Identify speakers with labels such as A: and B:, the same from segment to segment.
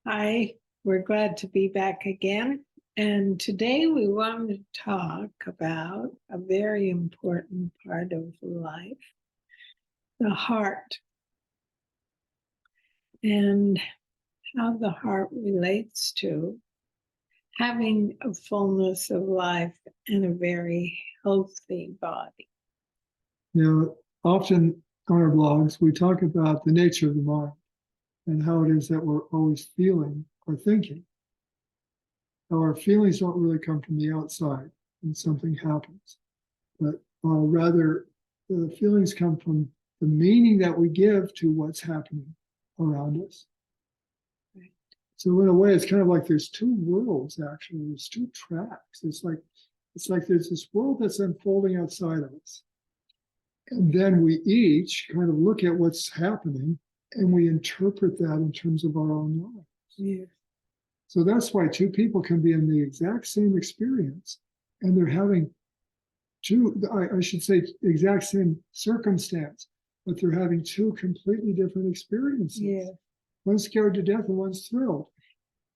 A: Hi, we're glad to be back again. And today we want to talk about a very important part of life, the heart, and how the heart relates to having a fullness of life and a very healthy body.
B: Often on our blogs, we talk about the nature of the mind and how it is that we're always feeling or thinking. How our feelings don't really come from the outside when something happens, but rather the feelings come from the meaning that we give to what's happening around us.
A: Right.
B: So in a way, it's kind of like there's two worlds, actually. There's two tracks. It's like there's this world that's unfolding outside of us. And then we each kind of look at what's happening and we interpret that in terms of our own lives.
A: Yeah.
B: So that's why two people can be in the exact same experience and they're having I should say, exact same circumstance, but they're having two completely different experiences.
A: Yeah.
B: One's scared to death and one's thrilled.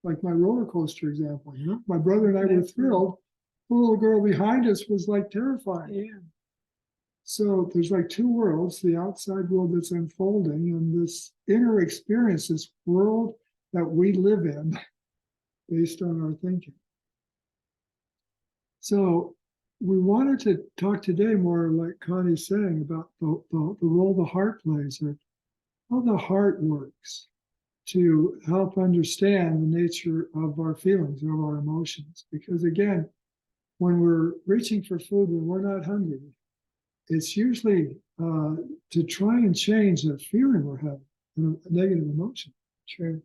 B: Like my roller coaster example, my brother and I were thrilled. The little girl behind us was like terrified.
A: Yeah.
B: So there's like two worlds, the outside world that's unfolding and this inner experience, this world that we live in based on our thinking. So we wanted to talk today more, like Connie's saying, about the role the heart plays or how the heart works to help understand the nature of our feelings, of our emotions. Because again, when we're reaching for food when we're not hungry, it's usually to try and change the feeling we're having, a negative emotion.
A: True.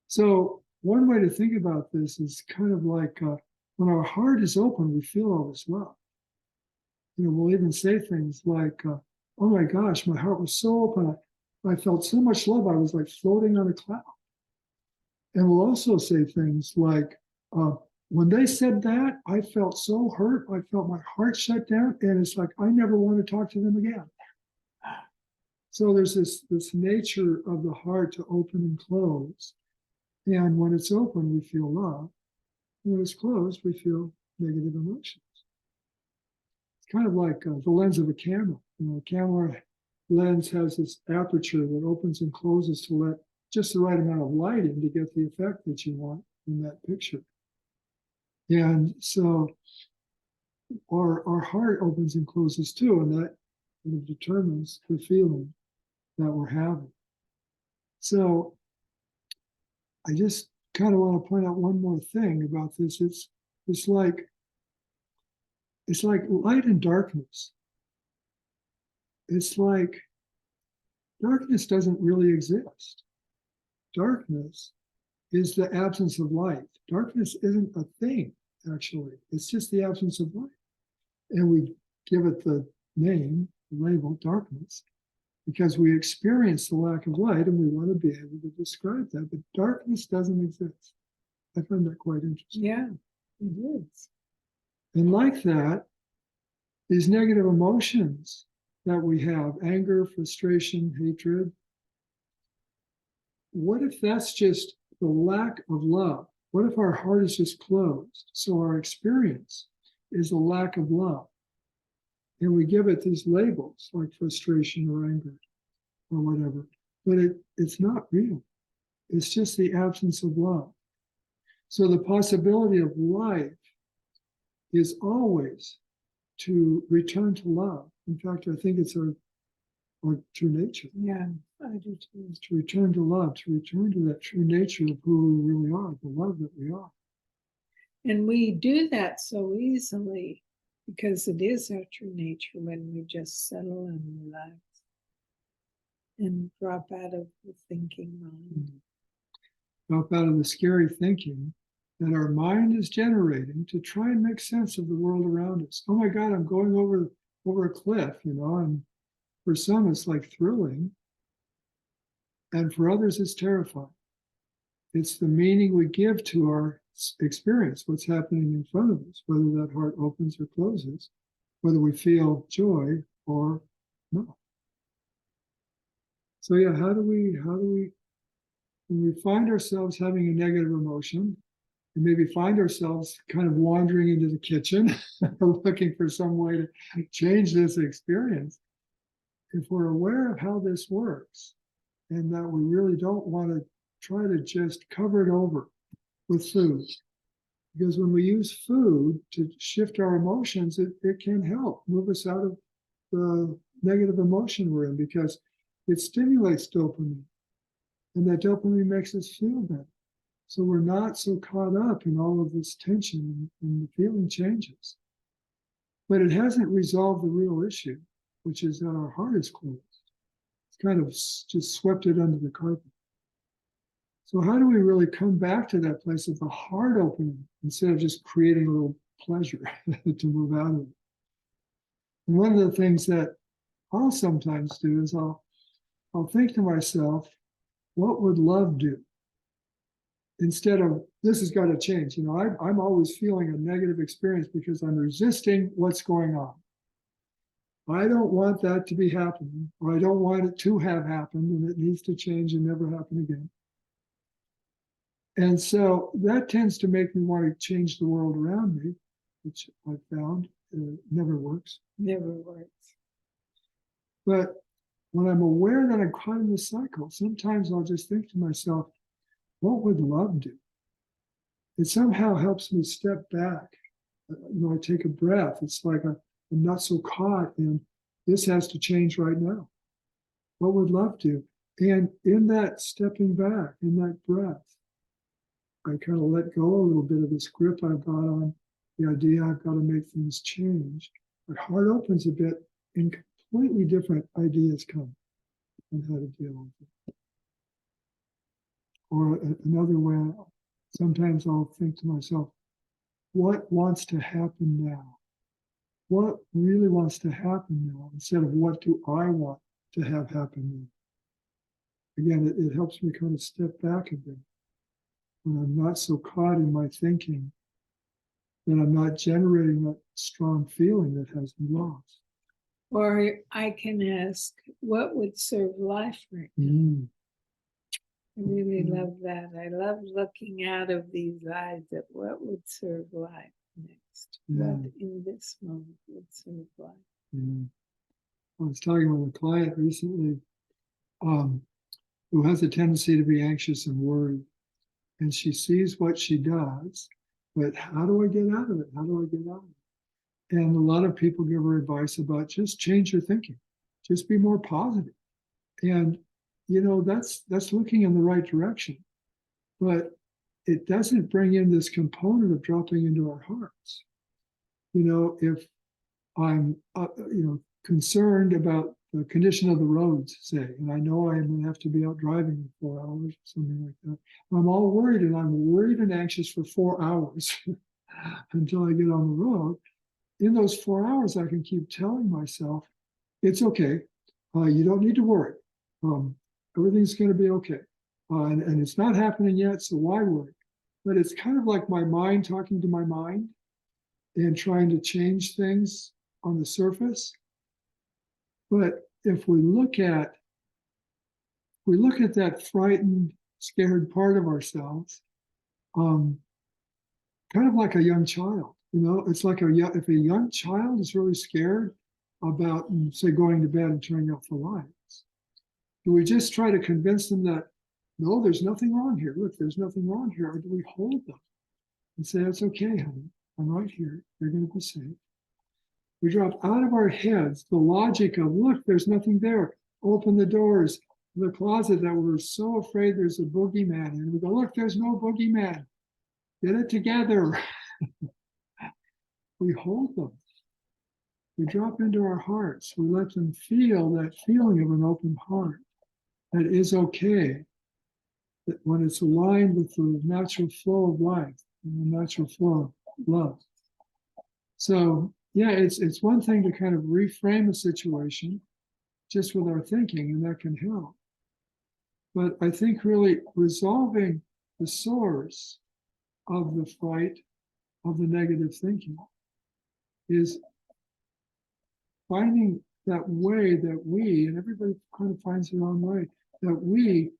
B: So one way to think about this is kind of like when our heart is open, we feel all this love. We'll even say things like, oh my gosh, my heart was so open. I felt so much love. I was like floating on a cloud. And we'll also say things like, when they said that, I felt so hurt. I felt my heart shut down. And it's like, I never want to talk to them again. So there's this nature of the heart to open and close. And when it's open, we feel love. When it's closed, we feel negative emotions. It's kind of like the lens of a camera. A camera lens has this aperture that opens and closes to let just the right amount of light in to get the effect that you want in that picture. And so our heart opens and closes too, and that kind of determines the feeling that we're having. So I just kind of want to point out one more thing about this. It's like light and darkness. It's like darkness doesn't really exist. Darkness is the absence of light. Darkness isn't a thing, actually. It's just the absence of light. And we give it the name, the label, darkness, because we experience the lack of light and we want to be able to describe that. But darkness doesn't exist. I find that quite interesting.
A: Yeah, it is.
B: And like that, these negative emotions that we have, anger, frustration, hatred, what if that's just the lack of love? What if our heart is just closed? So our experience is a lack of love. And we give it these labels like frustration or anger or whatever. But it's not real. It's just the absence of love. So the possibility of life is always to return to love. In fact, I think it's our true nature.
A: Yeah, I do too.
B: It's to return to love, to return to that true nature of who we really are, the love that we are.
A: And we do that so easily because it is our true nature when we just settle and relax and drop out of the thinking mind.
B: Drop out of the scary thinking that our mind is generating to try and make sense of the world around us. Oh my God, I'm going over a cliff, and for some it's like thrilling, and for others it's terrifying. It's the meaning we give to our experience, what's happening in front of us, whether that heart opens or closes, whether we feel joy or not. So yeah, how do we when we find ourselves having a negative emotion, and maybe find ourselves kind of wandering into the kitchen, looking for some way to change this experience, if we're aware of how this works, and that we really don't want to try to just cover it over with food. Because when we use food to shift our emotions, it can help move us out of the negative emotion we're in, because it stimulates dopamine. And that dopamine makes us feel better. So we're not so caught up in all of this tension, and the feeling changes. But it hasn't resolved the real issue, which is that our heart is closed. It's kind of just swept it under the carpet. So how do we really come back to that place of the heart opening instead of just creating a little pleasure to move out of it? And one of the things that I'll sometimes do is I'll think to myself, what would love do? Instead of, this has got to change. You know, I'm always feeling a negative experience because I'm resisting what's going on. I don't want that to be happening, or I don't want it to have happened, and it needs to change and never happen again. And so that tends to make me want to change the world around me, which I've found never works.
A: Never works.
B: But when I'm aware that I'm caught in the cycle, sometimes I'll just think to myself, what would love do? It somehow helps me step back. You know, I take a breath. It's like I'm not so caught in this has to change right now. What would love do? And in that stepping back, in that breath, I kind of let go a little bit of this grip I've got on the idea I've got to make things change. My heart opens a bit, and completely different ideas come on how to deal with it. Or another way, sometimes I'll think to myself, what wants to happen now? What really wants to happen now, instead of what do I want to have happen now? Again, it helps me kind of step back a bit when I'm not so caught in my thinking, that I'm not generating that strong feeling that has been lost.
A: Or I can ask, what would serve life right now? I really love that. I love looking out of these eyes at what would serve life next. What in this moment would serve life.
B: I was talking with a client recently who has a tendency to be anxious and worried. And she sees what she does, but how do I get out of it? How do I get out of it? And a lot of people give her advice about just change your thinking, just be more positive. And you know, that's looking in the right direction, but it doesn't bring in this component of dropping into our hearts. You know, if I'm concerned about the condition of the roads, say, and I know I'm going to have to be out driving in 4 hours or something like that, I'm all worried, and I'm worried and anxious for 4 hours until I get on the road. In those 4 hours, I can keep telling myself, it's okay. You don't need to worry. Everything's going to be okay. And it's not happening yet, so why worry? But it's kind of like my mind talking to my mind and trying to change things on the surface. But if we look at that frightened, scared part of ourselves, kind of like a young child, you know, it's like if a young child is really scared about, say, going to bed and turning off the lights, do we just try to convince them that, no, there's nothing wrong here? Look, there's nothing wrong here. Or do we hold them and say, it's okay, honey, I'm right here. You're going to be safe. We drop out of our heads the logic of, look, there's nothing there. Open the doors, the closet that we're so afraid there's a boogeyman in. We go, look, there's no boogeyman. Get it together. We hold them. We drop into our hearts. We let them feel that feeling of an open heart. That is okay. That when it's aligned with the natural flow of life and the natural flow of love. So yeah, it's one thing to kind of reframe a situation just with our thinking, and that can help. But I think really resolving the source of the fright, of the negative thinking, is finding that way that we, and everybody kind of finds their own way, that we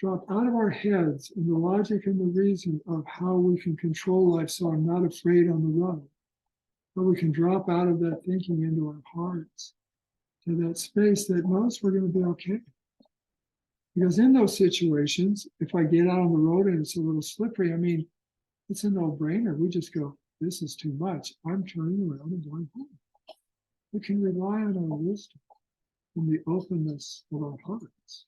B: drop out of our heads and the logic and the reason of how we can control life so I'm not afraid on the road. But we can drop out of that thinking into our hearts, to that space that knows we're going to be okay. Because in those situations, if I get out on the road and it's a little slippery, I mean, it's a no-brainer. We just go, this is too much. I'm turning around and going home. We can rely on our wisdom and the openness of our hearts.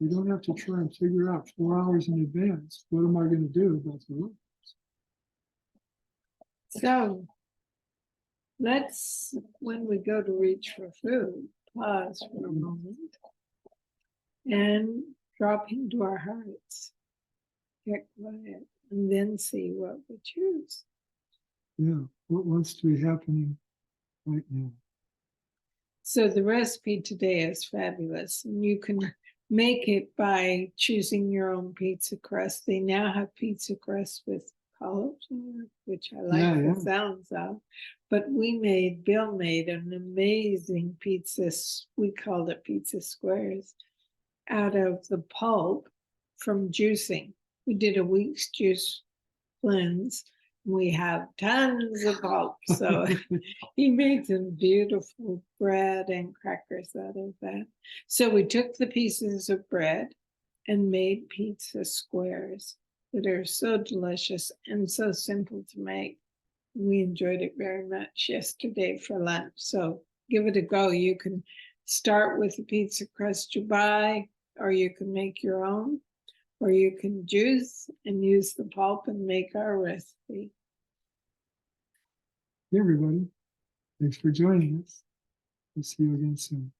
B: We don't have to try and figure out 4 hours in advance, what am I going to do about the road?
A: So let's, when we go to reach for food, pause for a moment and drop into our hearts. Get quiet and then see what we choose.
B: Yeah, what wants to be happening right now?
A: So the recipe today is fabulous, and you can make it by choosing your own pizza crust. They now have pizza crust with cauliflower, which I like the sounds of. But Bill made an amazing pizza. We called it pizza squares out of the pulp from juicing. We did a week's juice cleanse. We have tons of pulp. So he made some beautiful bread and crackers out of that. So we took the pieces of bread and made pizza squares that are so delicious and so simple to make. We enjoyed it very much yesterday for lunch. So give it a go. You can start with the pizza crust you buy, or you can make your own, or you can juice and use the pulp and make our recipe.
B: Hey, everybody. Thanks for joining us. We'll see you again soon.